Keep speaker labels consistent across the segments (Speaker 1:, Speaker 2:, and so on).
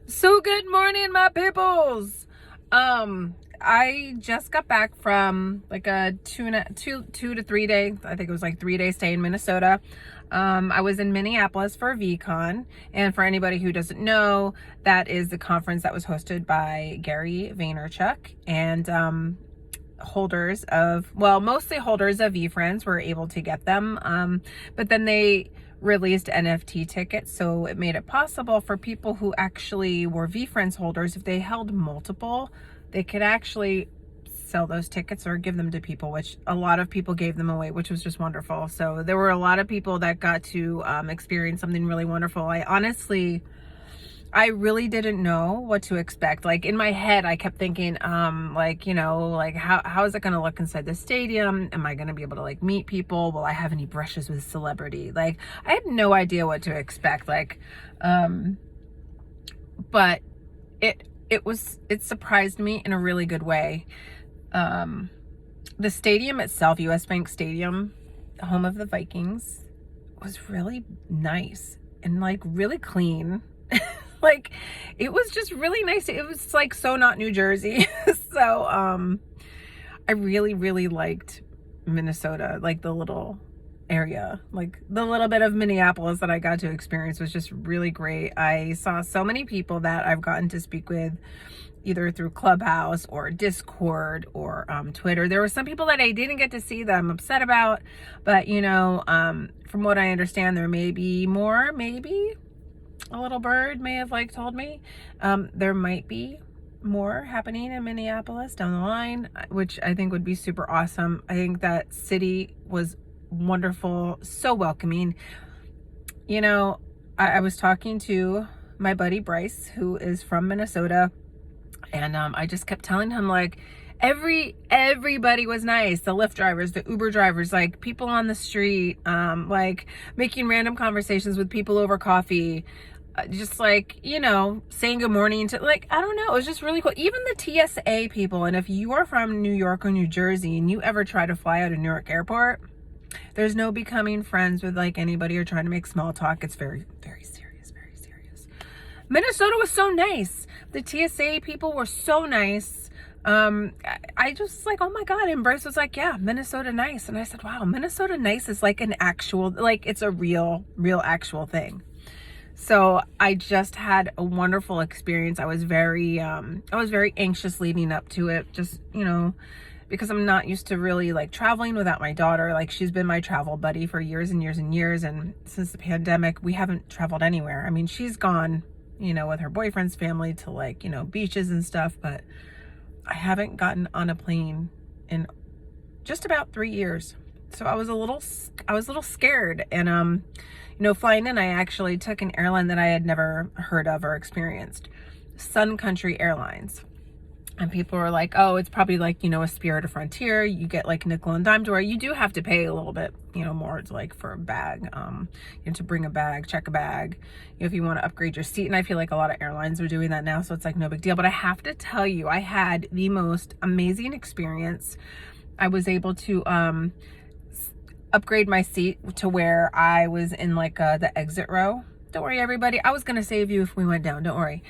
Speaker 1: So good morning, my peoples. I just got back from like a two to 3 day, I think it was like 3 day stay in Minnesota. I was in Minneapolis for VeeCon, and for anybody who doesn't know, that is the conference that was hosted by Gary Vaynerchuk, and holders of, well, mostly holders of VeeFriends were able to get them, but then they released NFT tickets, so it made it possible for people who actually were VeeFriends holders, if they held multiple, they could actually sell those tickets or give them to people, which a lot of people gave them away, which was just wonderful. So there were a lot of people that got to experience something really wonderful. I really didn't know what to expect. Like, in my head, I kept thinking, how is it going to look inside the stadium? Am I going to be able to like meet people? Will I have any brushes with celebrity? Like, I had no idea what to expect. But it surprised me in a really good way. The stadium itself, US Bank Stadium, home of the Vikings, was really nice and like really clean. Like, it was just really nice. It was like so not New Jersey. So I really liked Minnesota, like the little area, like the little bit of Minneapolis that I got to experience was just really great. I saw so many people that I've gotten to speak with either through Clubhouse or Discord or Twitter. There were some people that I didn't get to see that I'm upset about, but from what I understand, there may be more. Maybe a little bird may have like told me there might be more happening in Minneapolis down the line, which I think would be super awesome. I think that city was wonderful, so welcoming. I was talking to my buddy Bryce, who is from Minnesota, and I just kept telling him, like, everybody was nice. The Lyft drivers, the Uber drivers, like people on the street, like making random conversations with people over coffee, just like, saying good morning to, like, I don't know, it was just really cool. Even the TSA people. And if you are from New York or New Jersey and you ever try to fly out of Newark Airport, there's no becoming friends with like anybody or trying to make small talk. It's very, very serious, very serious. Minnesota was so nice. The TSA people were so nice. I just like, oh my God. And Bryce was like, yeah, Minnesota nice. And I said, wow, Minnesota nice is like an actual, like, it's a real actual thing. So I just had a wonderful experience. I was very anxious leading up to it, just, because I'm not used to really like traveling without my daughter. Like, she's been my travel buddy for years and years and years. And since the pandemic, we haven't traveled anywhere. I mean, she's gone, with her boyfriend's family to like, beaches and stuff, but I haven't gotten on a plane in just about 3 years. So I was a little scared. And, flying in, I actually took an airline that I had never heard of or experienced, Sun Country Airlines. And people were like, oh, it's probably like, a Spirit or Frontier. You get like nickel and dime to where you do have to pay a little bit, more to like for a bag, to bring a bag, check a bag, if you want to upgrade your seat. And I feel like a lot of airlines are doing that now. So it's like no big deal. But I have to tell you, I had the most amazing experience. I was able to, upgrade my seat to where I was in like the exit row. Don't worry, everybody. I was going to save you if we went down. Don't worry.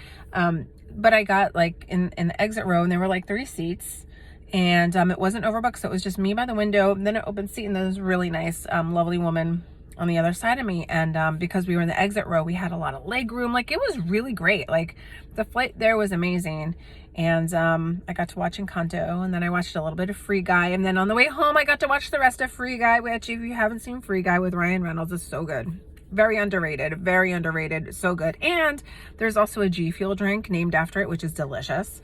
Speaker 1: But I got like in the exit row, and there were like 3 seats, and it wasn't overbooked. So it was just me by the window, and then an open seat, and there was a really nice, lovely woman on the other side of me. And because we were in the exit row, we had a lot of leg room. Like, it was really great. Like, the flight there was amazing. And I got to watch Encanto, and then I watched a little bit of Free Guy, and then on the way home I got to watch the rest of Free Guy, which, if you haven't seen Free Guy with Ryan Reynolds, is so good. Very underrated, so good. And there's also a G Fuel drink named after it, which is delicious.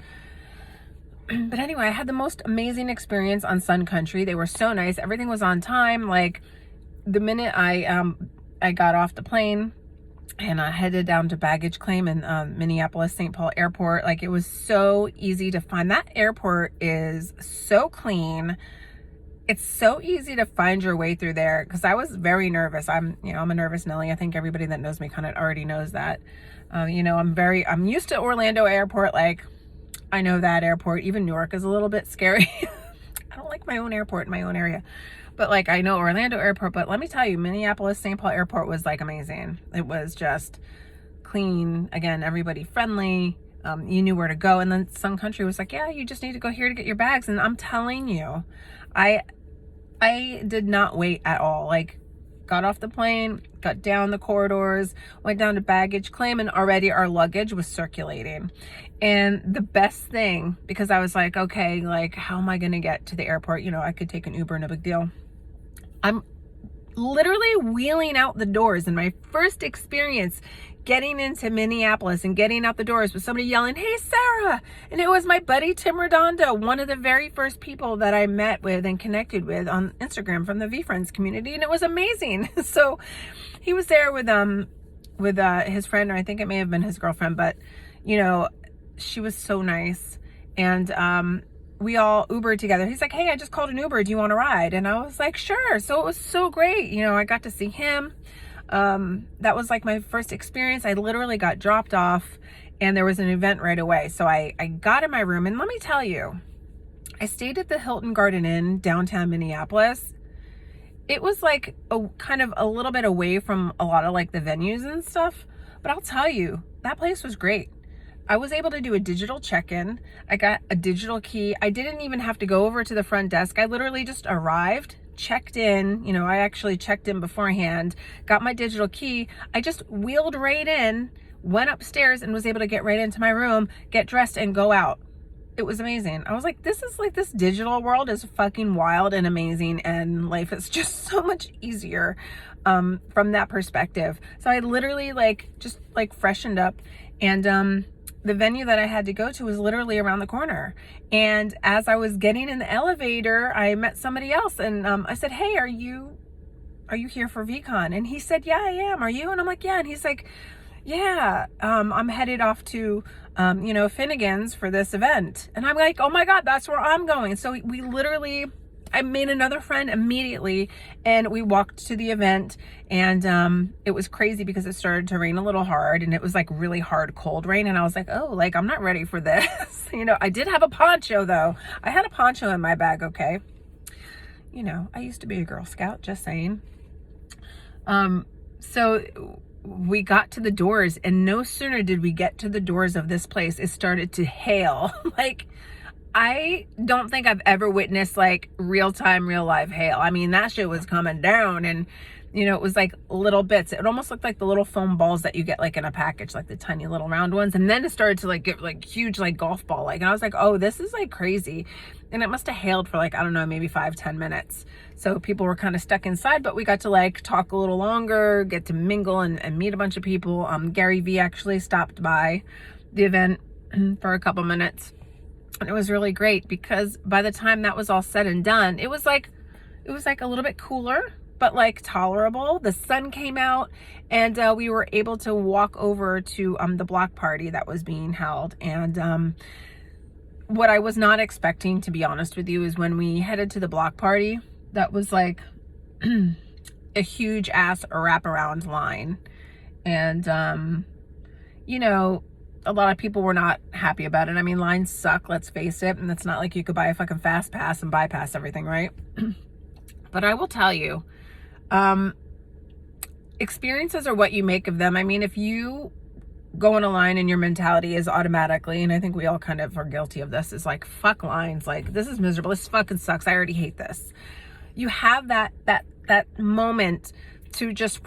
Speaker 1: But anyway, I had the most amazing experience on Sun Country. They were so nice. Everything was on time. Like, the minute I got off the plane and I headed down to baggage claim in Minneapolis St. Paul Airport, like, it was so easy to find. That airport is so clean. It's so easy to find your way through there, because I was very nervous. I'm a nervous Nelly. I think everybody that knows me kind of already knows that. I'm used to Orlando Airport. Like, I know that airport. Even Newark is a little bit scary. I don't like my own airport in my own area. But like, I know Orlando Airport, but let me tell you, Minneapolis St. Paul Airport was like amazing. It was just clean. Again, everybody friendly. You knew where to go. And then Sun Country was like, yeah, you just need to go here to get your bags. And I'm telling you, I did not wait at all. Like, got off the plane, got down the corridors, went down to baggage claim, and already our luggage was circulating. And the best thing, because I was like, okay, like, how am I going to get to the airport? You know, I could take an Uber, no big deal. I'm literally wheeling out the doors, and my first experience getting into Minneapolis and getting out the doors with somebody yelling, "Hey, Sarah!" And it was my buddy Tim Redondo, one of the very first people that I met with and connected with on Instagram from the VeeFriends community, and it was amazing. So he was there with his friend, or I think it may have been his girlfriend, but you know, she was so nice. And we all Ubered together. He's like, "Hey, I just called an Uber. Do you want to ride?" And I was like, "Sure." So it was so great. You know, I got to see him. That was like my first experience. I literally got dropped off and there was an event right away. So I got in my room, and let me tell you, I stayed at the Hilton Garden Inn, downtown Minneapolis. It was like kind of a little bit away from a lot of like the venues and stuff, but I'll tell you, that place was great. I was able to do a digital check-in. I got a digital key. I didn't even have to go over to the front desk. I literally just arrived, checked in. You know, I actually checked in beforehand, got my digital key. I just wheeled right in, went upstairs, and was able to get right into my room, get dressed, and go out. It was amazing. I was like, this digital world is fucking wild and amazing, and life is just so much easier from that perspective. So I literally just freshened up, and the venue that I had to go to was literally around the corner. And as I was getting in the elevator, I met somebody else, and I said, "Hey, are you here for VeeCon?" And he said, "Yeah, I am. Are you?" And I'm like, "Yeah." And he's like, "Yeah, I'm headed off to, Finnegan's for this event." And I'm like, "Oh my God, that's where I'm going." So I made another friend immediately, and we walked to the event, and it was crazy because it started to rain a little hard, and it was like really hard cold rain, and I was like, oh, like, I'm not ready for this. You know, I did have a poncho though. I had a poncho in my bag, okay? You know, I used to be a Girl Scout, just saying. So we got to the doors, and no sooner did we get to the doors of this place, it started to hail. Like, I don't think I've ever witnessed like real-time, real live hail. I mean, that shit was coming down, and you know, it was like little bits. It almost looked like the little foam balls that you get like in a package, like the tiny little round ones. And then it started to like get like huge, like golf ball, like, and I was like, oh, this is like crazy. And it must have hailed for like, I don't know, maybe 5-10 minutes. So people were kind of stuck inside, but we got to like talk a little longer, get to mingle and meet a bunch of people. Gary Vee actually stopped by the event for a couple minutes. And it was really great because by the time that was all said and done, it was like a little bit cooler, but like tolerable. The sun came out, and we were able to walk over to the block party that was being held. And what I was not expecting, to be honest with you, is when we headed to the block party, that was like a huge ass wraparound line. And you know, a lot of people were not happy about it. I mean, lines suck, let's face it. And it's not like you could buy a fucking fast pass and bypass everything, right? But I will tell you, experiences are what you make of them. I mean, if you go in a line and your mentality is automatically, and I think we all kind of are guilty of this, is like, fuck lines. Like, this is miserable. This fucking sucks. I already hate this. You have that moment to just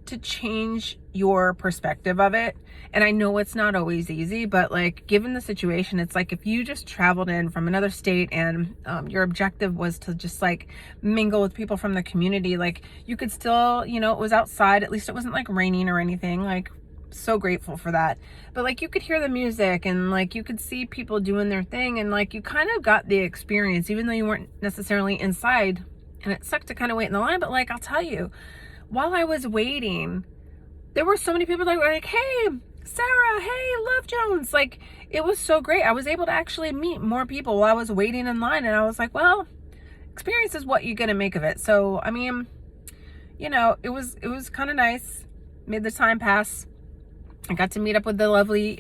Speaker 1: to change your perspective of it. And I know it's not always easy, but like, given the situation, it's like if you just traveled in from another state and your objective was to just like mingle with people from the community, like you could still, you know, it was outside, at least it wasn't like raining or anything, like so grateful for that. But like, you could hear the music, and like you could see people doing their thing, and like you kind of got the experience, even though you weren't necessarily inside. And it sucked to kind of wait in the line, but like, I'll tell you, while I was waiting, there were so many people that were like, "Hey, Sarah, hey, Love Jones." Like, it was so great. I was able to actually meet more people while I was waiting in line. And I was like, well, experience is what you're going to make of it. So, I mean, you know, it was kind of nice. Made the time pass. I got to meet up with the lovely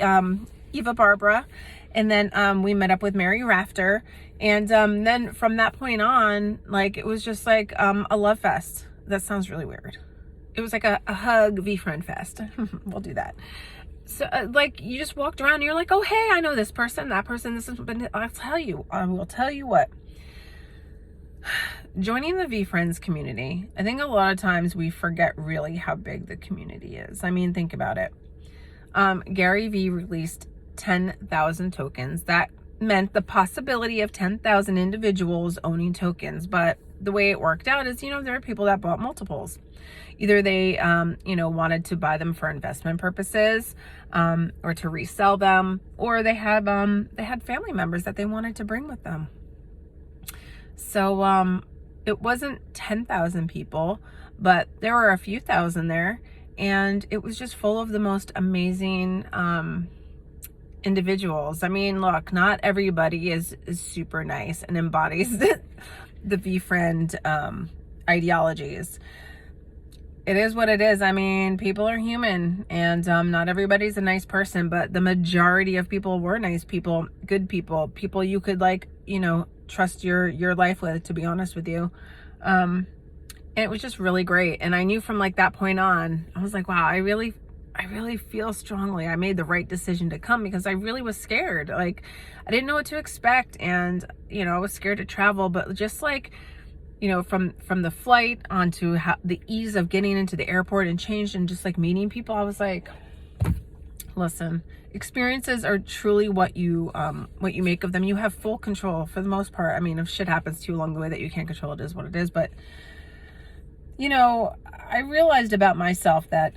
Speaker 1: Eva Barbara. And then we met up with Mary Rafter. And then from that point on, like, it was just like a love fest. That sounds really weird. it was like a hug VeeFriend fest. We'll do that. So like you just walked around and you're like, oh, hey, I know this person, that person, this is, but I will tell you what, joining the VeeFriends community, I think a lot of times we forget really how big the community is. I mean, think about it. Gary Vee released 10,000 tokens. That meant the possibility of 10,000 individuals owning tokens. But the way it worked out is, there are people that bought multiples. Either they, wanted to buy them for investment purposes, or to resell them, or they had family members that they wanted to bring with them. So, it wasn't 10,000 people, but there were a few thousand there, and it was just full of the most amazing, individuals. I mean, look, not everybody is super nice and embodies the VeeFriend ideologies. It is what it is. I mean, people are human, and not everybody's a nice person, but the majority of people were nice people, good people, people you could trust your life with, to be honest with you. And it was just really great. And I knew from that point on, I was like, wow, I really feel strongly I made the right decision to come, because I really was scared. I didn't know what to expect, and I was scared to travel, but just from the flight onto the ease of getting into the airport and changed and just meeting people, I was like, listen, experiences are truly what you make of them. You have full control for the most part. I mean, if shit happens to you along the way that you can't control, it is what it is. But I realized about myself that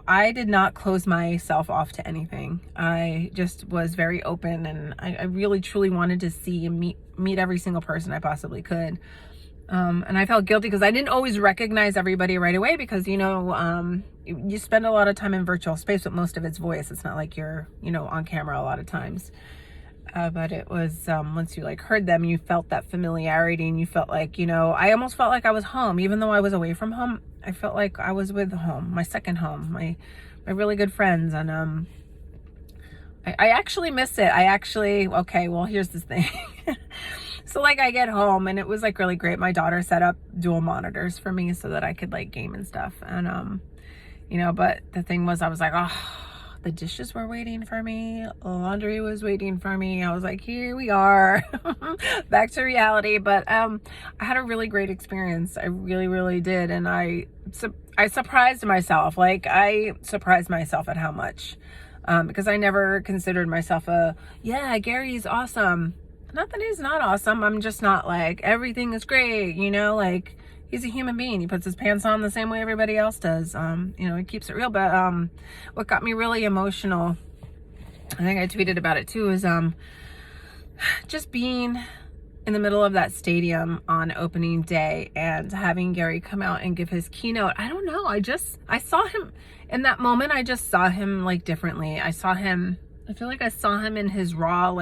Speaker 1: I did not close myself off to anything. I just was very open, and I really truly wanted to see and meet every single person I possibly could. And I felt guilty because I didn't always recognize everybody right away, because you spend a lot of time in virtual space, but most of it's voice. It's not like you're on camera a lot of times. But it was once you heard them, you felt that familiarity, and you felt I almost felt like I was home, even though I was away from home. I felt like I was with home, my second home, my really good friends. And I actually miss it. Okay, well, here's this thing. So I get home, and it was really great. My daughter set up dual monitors for me so that I could game and stuff. And but the thing was, I was like, oh, the dishes were waiting for me, laundry was waiting for me. I was like, here we are, back to reality. But I had a really great experience. I really, really did. And I surprised myself. I surprised myself at how much, because I never considered myself Gary's awesome. Not that he's not awesome. I'm just not everything is great, he's a human being. He puts his pants on the same way everybody else does. He keeps it real. But what got me really emotional, I think I tweeted about it too, is just being in the middle of that stadium on opening day and having Gary come out and give his keynote. I don't know. I saw him in that moment. I just saw him differently. I feel like I saw him in his raw,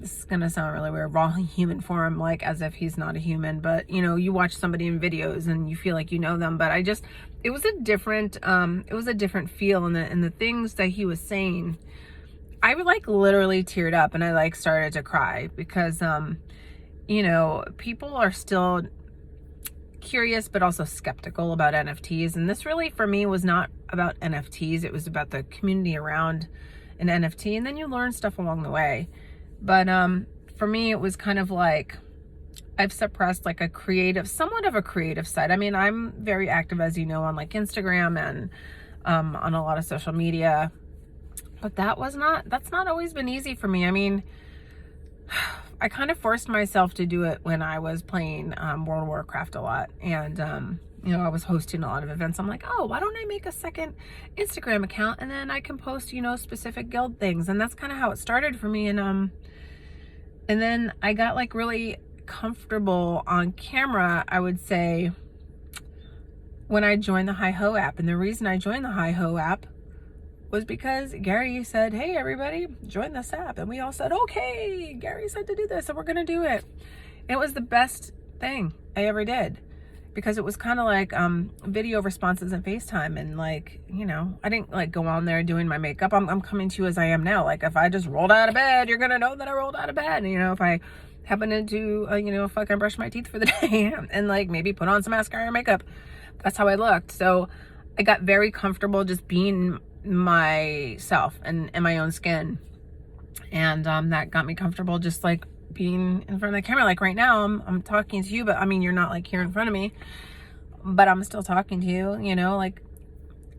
Speaker 1: this is going to sound really weird, raw human form, as if he's not a human. But, you watch somebody in videos and you feel like you know them. But it was a different feel. And the things that he was saying, I literally teared up, and I started to cry, because, people are still curious, but also skeptical about NFTs. And this really, for me, was not about NFTs. It was about the community around an NFT. And then you learn stuff along the way. But for me, it was kind of I've suppressed somewhat of a creative side. I mean, I'm very active, as you know, on Instagram and on a lot of social media. But that's not always been easy for me. I mean, I kind of forced myself to do it when I was playing World of Warcraft a lot. And, I was hosting a lot of events. I'm like, oh, why don't I make a second Instagram account, and then I can post, specific guild things. And that's kind of how it started for me. And then I got really comfortable on camera, I would say, when I joined the Hi-Ho app. And the reason I joined the Hi-Ho app was because Gary said, hey, everybody, join this app. And we all said, okay, Gary said to do this, so we're going to do it. And it was the best thing I ever did, because it was kind of video responses and FaceTime. And I didn't go on there doing my makeup. I'm coming to you as I am now. If I just rolled out of bed, you're going to know that I rolled out of bed. And, if I happen to do, fucking brush my teeth for the day and like maybe put on some mascara and makeup. That's how I looked. So I got very comfortable just being myself and in my own skin. And that got me comfortable just like being in front of the camera. Like right now I'm talking to you, but I mean, you're not like here in front of me, but I'm still talking to you, like,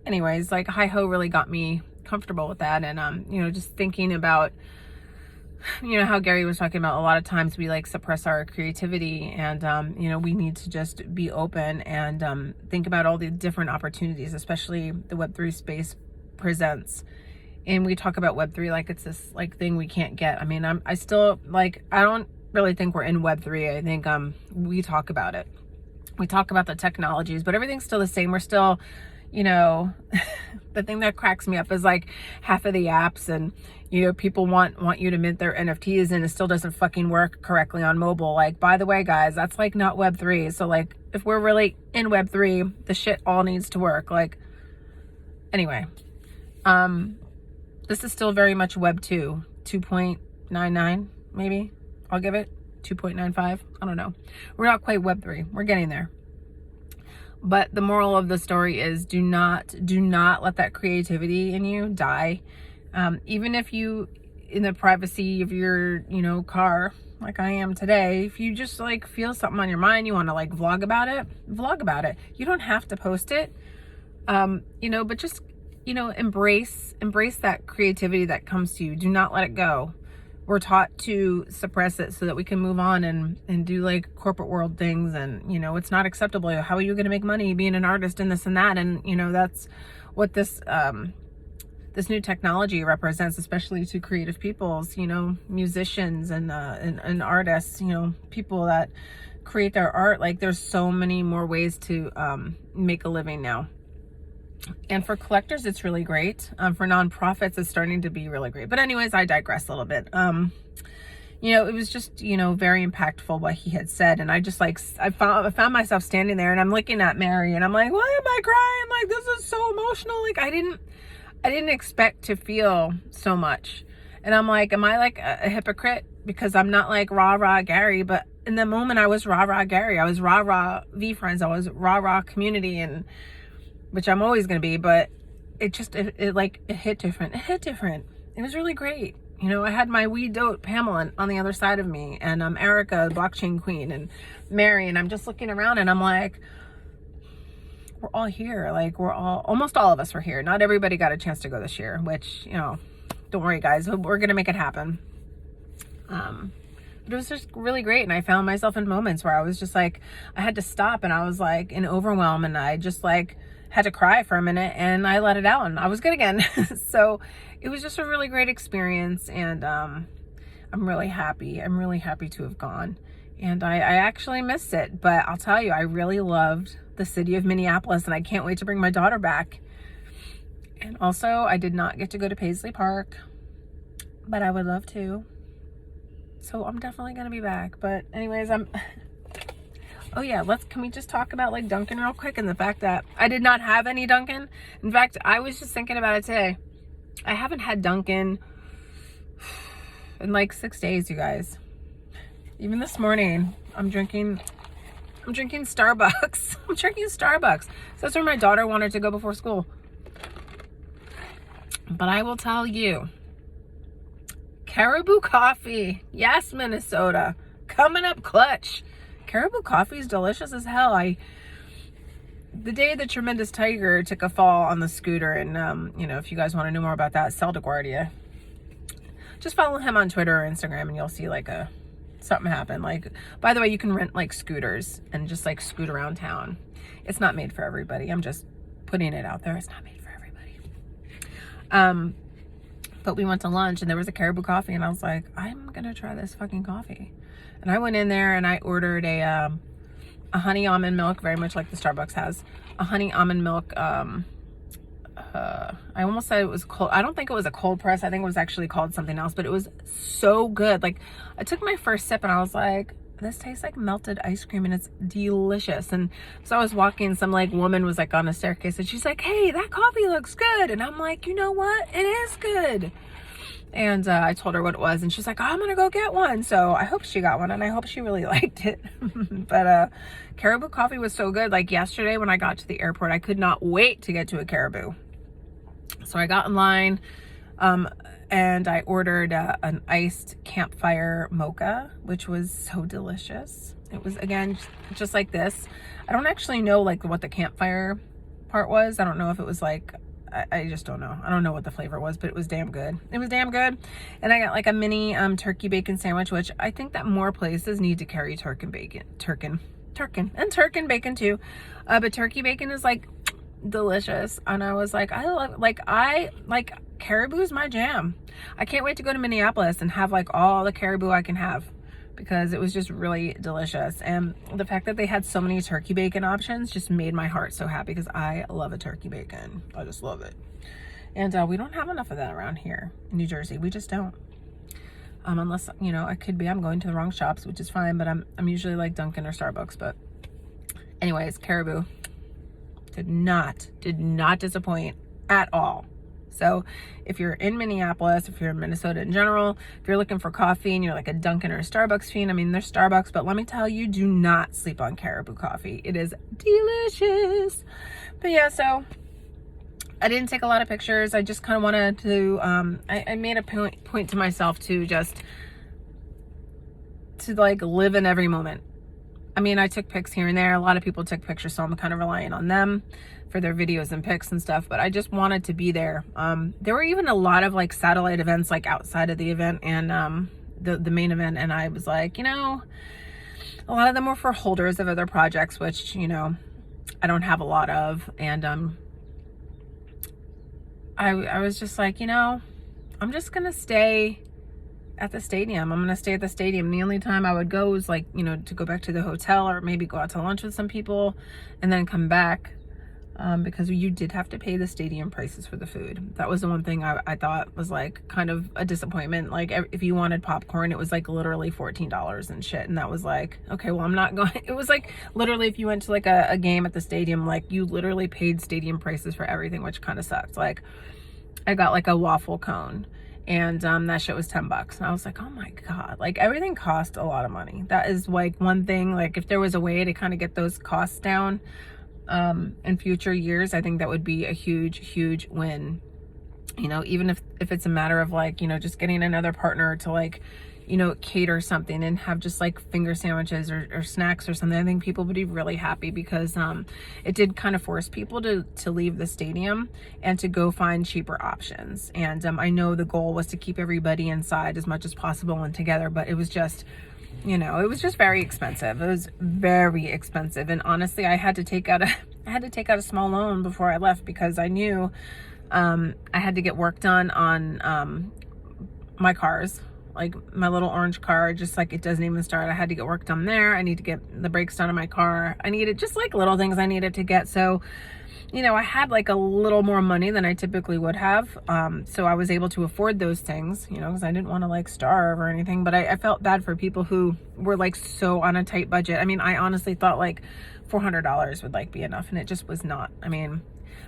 Speaker 1: anyways, like Hi Ho really got me comfortable with that. And just thinking about, how Gary was talking about, a lot of times we like suppress our creativity, and we need to just be open and think about all the different opportunities, especially the Web3 space presents. And we talk about Web3 like it's this like thing we can't get. I mean, I still like, I don't really think we're in Web3. I think we talk about it. We talk about the technologies, but everything's still the same. We're still, the thing that cracks me up is like half of the apps and, people want you to mint their NFTs and it still doesn't fucking work correctly on mobile. Like, by the way, guys, that's like not Web3. So like, if we're really in Web3, the shit all needs to work. Like, anyway, this is still very much Web 2, 2.99, maybe. I'll give it 2.95. I don't know. We're not quite Web 3. We're getting there. But the moral of the story is do not let that creativity in you die. Even if you, in the privacy of your, car, like I am today, if you just like feel something on your mind, you want to like vlog about it. You don't have to post it, but just, embrace that creativity that comes to you. Do not let it go. We're taught to suppress it so that we can move on and do like corporate world things. And, it's not acceptable. How are you going to make money being an artist and this and that? And, that's what this new technology represents, especially to creative peoples, musicians and artists, people that create their art. Like, there's so many more ways to make a living now. And for collectors, it's really great. For nonprofits, it's starting to be really great. But anyways, I digress a little bit. It was just, very impactful what he had said. And I just like, I found myself standing there and I'm looking at Mary and I'm like, why am I crying? Like, this is so emotional. Like, I didn't expect to feel so much. And I'm like, am I like a hypocrite? Because I'm not like rah-rah Gary, but in the moment I was rah-rah Gary. I was rah-rah V-Friends. I was rah-rah community, and which I'm always going to be, but it hit different. It hit different. It was really great. I had my wee dote Pamela on the other side of me, and Erica, the blockchain queen, and Mary, and I'm just looking around and I'm like, we're all here. Like, almost all of us were here. Not everybody got a chance to go this year, which, don't worry guys, we're going to make it happen. But it was just really great. And I found myself in moments where I was just like, I had to stop and I was like in overwhelm, and I just like had to cry for a minute and I let it out and I was good again. So it was just a really great experience, and I'm really happy. I'm really happy to have gone, and I actually missed it, but I'll tell you, I really loved the city of Minneapolis, and I can't wait to bring my daughter back. And also, I did not get to go to Paisley Park, but I would love to. So I'm definitely going to be back. But anyways, oh yeah, can we just talk about like Dunkin' real quick, and the fact that I did not have any Dunkin'. In fact, I was just thinking about it today. I haven't had Dunkin' in like 6 days, you guys. Even this morning, I'm drinking Starbucks. I'm drinking Starbucks. So that's where my daughter wanted to go before school. But I will tell you, Caribou Coffee, yes, Minnesota, coming up clutch. Caribou Coffee is delicious as hell. The day the tremendous tiger took a fall on the scooter, and if you guys want to know more about that, Sal DeGuardia, just follow him on Twitter or Instagram, and you'll see like something happen. Like, by the way, you can rent like scooters and just like scoot around town. It's not made for everybody. I'm just putting it out there. It's not made for everybody. But we went to lunch and there was a Caribou Coffee, and I was like, I'm gonna try this fucking coffee. And I went in there and I ordered a honey almond milk, very much like the Starbucks has, a honey almond milk. I almost said it was cold. I don't think it was a cold press. I think it was actually called something else, but it was so good. Like, I took my first sip and I was like, this tastes like melted ice cream, and it's delicious. And so I was walking, some like woman was like on a staircase, and she's like, hey, that coffee looks good. And I'm like, you know what? It is good. And I told her what it was, and she's like, oh, I'm gonna go get one. So I hope she got one, and I hope she really liked it. But Caribou Coffee was so good. Like yesterday when I got to the airport, I could not wait to get to a Caribou. So I got in line, and I ordered an iced campfire mocha, which was so delicious. It was, again, just like this. I don't actually know like what the campfire part was. I don't know if it was like, I just don't know. I don't know what the flavor was, but it was damn good. It was damn good. And I got like a mini turkey bacon sandwich, which I think that more places need to carry turkey bacon too. But turkey bacon is like delicious. And I was like, I like Caribou's my jam. I can't wait to go to Minneapolis and have like all the Caribou I can have, because it was just really delicious. And the fact that they had so many turkey bacon options just made my heart so happy, because I love a turkey bacon. I just love it. And we don't have enough of that around here in New Jersey. We just don't. Unless, you know, I'm going to the wrong shops, which is fine, but I'm usually like Dunkin' or Starbucks. But anyways, Caribou did not disappoint at all. So if you're in Minneapolis, if you're in Minnesota in general, if you're looking for coffee and you're like a Dunkin' or a Starbucks fiend, I mean, there's Starbucks, but let me tell you, do not sleep on Caribou Coffee. It is delicious. But yeah, so I didn't take a lot of pictures. I just kind of wanted to, I made a point to myself to just, to like live in every moment. I mean, I took pics here and there. A lot of people took pictures, so I'm kind of relying on them for their videos and pics and stuff, but I just wanted to be there. There were even a lot of like satellite events like outside of the event and the main event, and I was like, you know, a lot of them were for holders of other projects, which, you know, I don't have a lot of. And I was just like, you know, I'm just gonna stay at the stadium. I'm gonna stay at the stadium. The only time I would go was like, you know, to go back to the hotel or maybe go out to lunch with some people and then come back. Because you did have to pay the stadium prices for the food. That was the one thing I thought was like kind of a disappointment. Like if you wanted popcorn, it was like literally $14 and shit. And that was like, okay, well, I'm not going. It was like literally if you went to like a game at the stadium, like you literally paid stadium prices for everything, which kind of sucked. Like I got like a waffle cone, and that shit was $10. And I was like, oh my God, like everything cost a lot of money. That is like one thing, like if there was a way to kind of get those costs down in future years, I think that would be a huge win. You know, even if it's a matter of like, you know, just getting another partner to like, you know, cater something and have just like finger sandwiches or snacks or something. I think people would be really happy, because it did kind of force people to leave the stadium and to go find cheaper options. And I know the goal was to keep everybody inside as much as possible and together, but it was just, you know, it was just very expensive. It was very expensive. And honestly, I had to take out a small loan before I left, because I knew I had to get work done on my cars, like my little orange car, just like it doesn't even start. I had to get work done there. I need to get the brakes done on my car. I needed just like little things I needed to get. So, you know, I had like a little more money than I typically would have. So I was able to afford those things, you know, because I didn't want to like starve or anything. But I felt bad for people who were like so on a tight budget. I mean, I honestly thought like $400 would like be enough, and it just was not. I mean,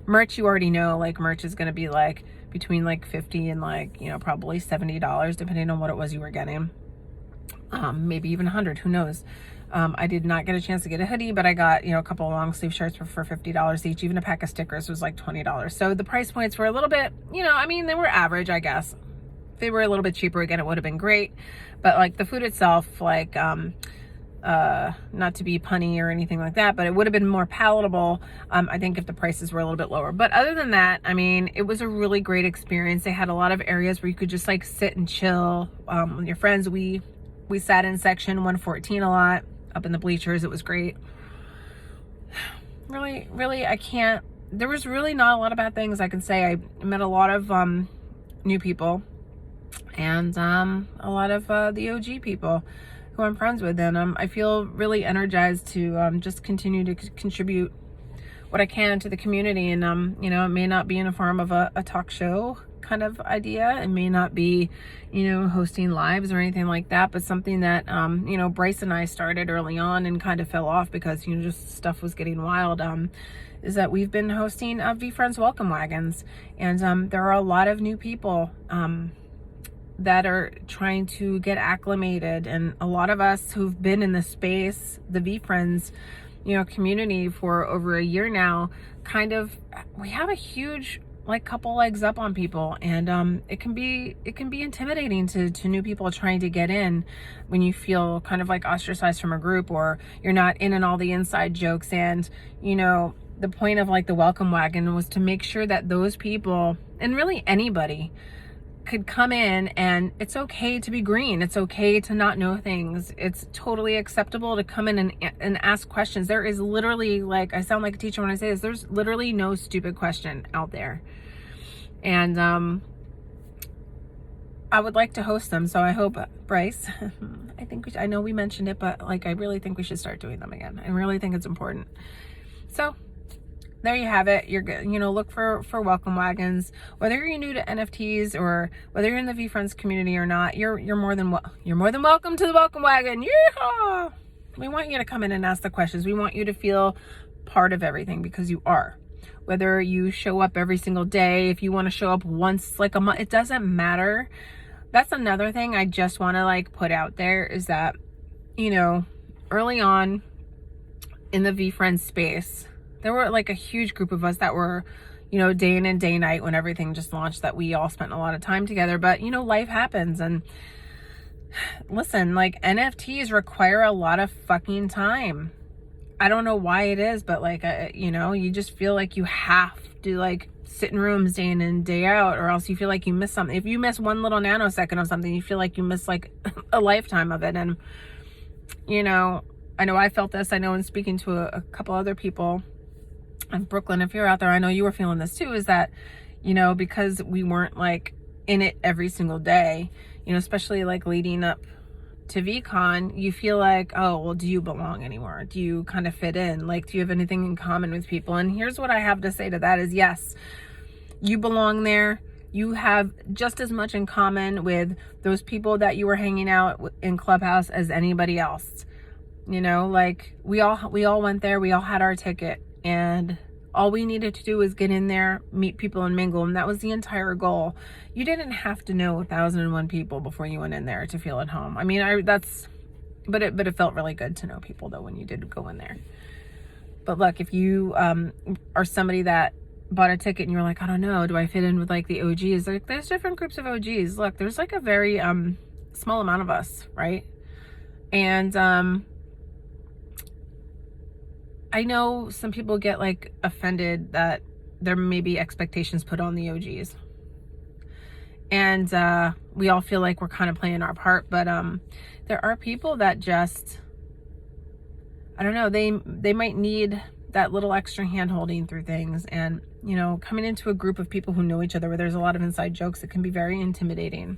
Speaker 1: merch, you already know, like merch is going to be like between like $50 and like, you know, probably $70, depending on what it was you were getting. Maybe even $100, who knows? I did not get a chance to get a hoodie, but I got, you know, a couple of long sleeve shirts for $50 each. Even a pack of stickers was like $20. So the price points were a little bit, you know, I mean, they were average, I guess. If they were a little bit cheaper, again, it would have been great. But like the food itself, like, not to be punny or anything like that, but it would have been more palatable, I think, if the prices were a little bit lower. But other than that, I mean, it was a really great experience. They had a lot of areas where you could just like sit and chill with your friends. We sat in section 114 a lot, up in the bleachers. It was great. Really, there was really not a lot of bad things I can say. I met a lot of new people, and a lot of the OG people who I'm friends with, and I feel really energized to just continue to contribute what I can to the community. And you know, it may not be in the form of a talk show kind of idea. It may not be, you know, hosting lives or anything like that, but something that you know, Bryce and I started early on and kind of fell off because, you know, just stuff was getting wild. Is that we've been hosting VeeFriends welcome wagons, and there are a lot of new people that are trying to get acclimated. And a lot of us who've been in the space, the VeeFriends, community for over a year now, we have a huge couple legs up on people, and it can be intimidating to new people trying to get in when you feel kind of like ostracized from a group, or you're not in on all the inside jokes. And the point of the welcome wagon was to make sure that those people, and really anybody, could come in, and it's okay to be green. It's okay to not know things. It's totally acceptable to come in and ask questions. There is literally, I sound like a teacher when I say this, there's literally no stupid question out there. And I would like to host them. So I hope, Bryce, I know we mentioned it, but I really think we should start doing them again. I really think it's important. So there you have it. You're good. Look for welcome wagons. Whether you're new to NFTs or whether you're in the VeeFriends community or not, you're more than welcome to the welcome wagon. Yeehaw! We want you to come in and ask the questions. We want you to feel part of everything, because you are. Whether you show up every single day, if you want to show up once a month, it doesn't matter. That's another thing I just want to put out there, is that early on in the VeeFriends space, there were a huge group of us that were, day in and day night when everything just launched, that we all spent a lot of time together. But, life happens. And listen, NFTs require a lot of fucking time. I don't know why it is, but you just feel like you have to sit in rooms day in and day out, or else you feel like you miss something. If you miss one little nanosecond of something, you feel like you miss a lifetime of it. And, I know I felt this. I know in speaking to a couple other people in Brooklyn, if you're out there, I know you were feeling this too, is that, because we weren't in it every single day, especially leading up to VeeCon, you feel oh, well, do you belong anymore? Do you kind of fit in? Do you have anything in common with people? And here's what I have to say to that is, yes, you belong there. You have just as much in common with those people that you were hanging out in Clubhouse as anybody else. We all went there. We all had our ticket, and all we needed to do was get in there, meet people, and mingle. And that was the entire goal. You didn't have to know 1,001 people before you went in there to feel at home. I mean, but it felt really good to know people though when you did go in there. But look, if you are somebody that bought a ticket and you're I don't know, do I fit in with the OGs? There's different groups of OGs. Look, there's a very small amount of us, right? And I know some people get offended that there may be expectations put on the OGs. And we all feel like we're kind of playing our part, but there are people that just, I don't know, they might need that little extra hand holding through things. And, coming into a group of people who know each other where there's a lot of inside jokes, it can be very intimidating.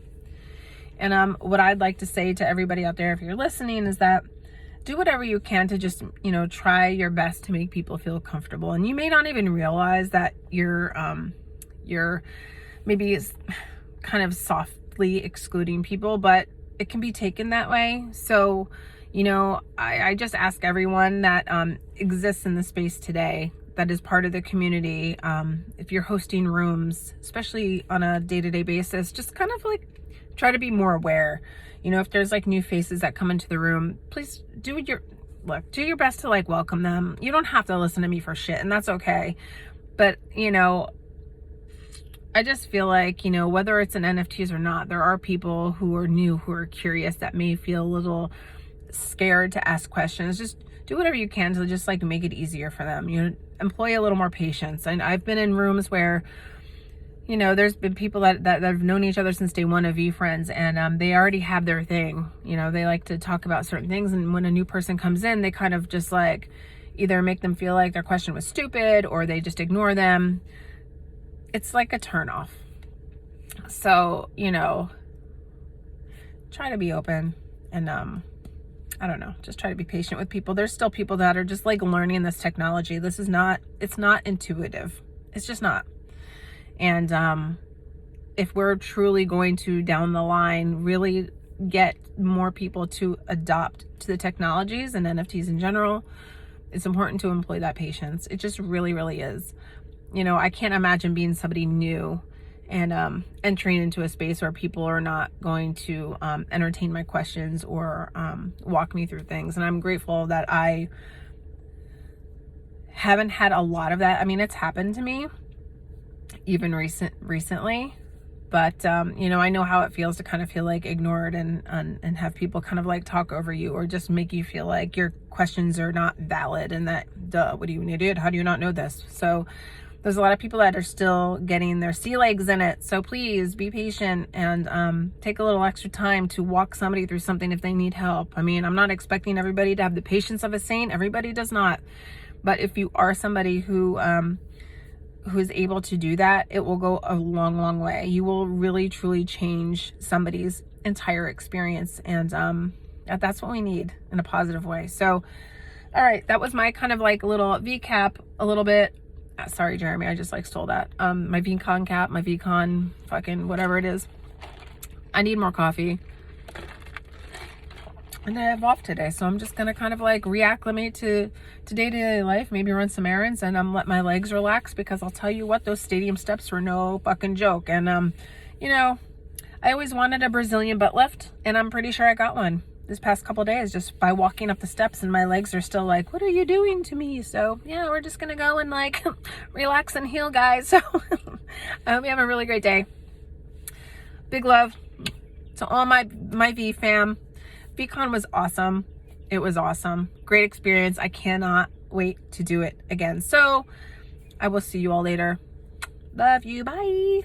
Speaker 1: And what I'd like to say to everybody out there, if you're listening, is that do whatever you can to just, try your best to make people feel comfortable. And you may not even realize that you're maybe kind of softly excluding people, but it can be taken that way. So, I just ask everyone that exists in the space today, that is part of the community, if you're hosting rooms, especially on a day-to-day basis, just kind of try to be more aware. If there's new faces that come into the room, please do your best to welcome them. You don't have to listen to me for shit, and that's okay. But, I just feel whether it's in NFTs or not, there are people who are new, who are curious, that may feel a little scared to ask questions. Just do whatever you can to just make it easier for them. Employ a little more patience. And I've been in rooms where, there's been people that have known each other since day one of VeeFriends, and they already have their thing. They like to talk about certain things, and when a new person comes in, they kind of just either make them feel like their question was stupid, or they just ignore them. It's a turn off. So, try to be open, and I don't know, just try to be patient with people. There's still people that are just learning this technology. It's not intuitive. It's just not. And if we're truly going to, down the line, really get more people to adopt to the technologies and NFTs in general, it's important to employ that patience. It just really, really is. I can't imagine being somebody new and entering into a space where people are not going to entertain my questions or walk me through things. And I'm grateful that I haven't had a lot of that. I mean, it's happened to me even recently, but you know, I know how it feels to kind of feel like ignored and have people kind of like talk over you or just make you feel like your questions are not valid and that, duh, what are you, an idiot? How do you not know this? So there's a lot of people that are still getting their sea legs in it. So please be patient and take a little extra time to walk somebody through something if they need help. I mean, I'm not expecting everybody to have the patience of a saint. Everybody does not. But if you are somebody who is able to do that, it will go a long, long way. You will really, truly change somebody's entire experience. And that's what we need in a positive way. So, all right, that was my kind of like little V cap a little bit. Sorry, Jeremy, I just like stole that. My VeeCon cap, my VeeCon fucking whatever it is. I need more coffee. And I have off today, so I'm just gonna kind of like reacclimate to day-to-day life, maybe run some errands and let my legs relax, because I'll tell you what, those stadium steps were no fucking joke. And you know, I always wanted a Brazilian butt lift, and I'm pretty sure I got one this past couple days just by walking up the steps, and my legs are still like, what are you doing to me? So yeah, we're just gonna go and like relax and heal, guys. So I hope you have a really great day. Big love to all my V fam. VeeCon was awesome. It was awesome. Great experience. I cannot wait to do it again. So I will see you all later. Love you. Bye.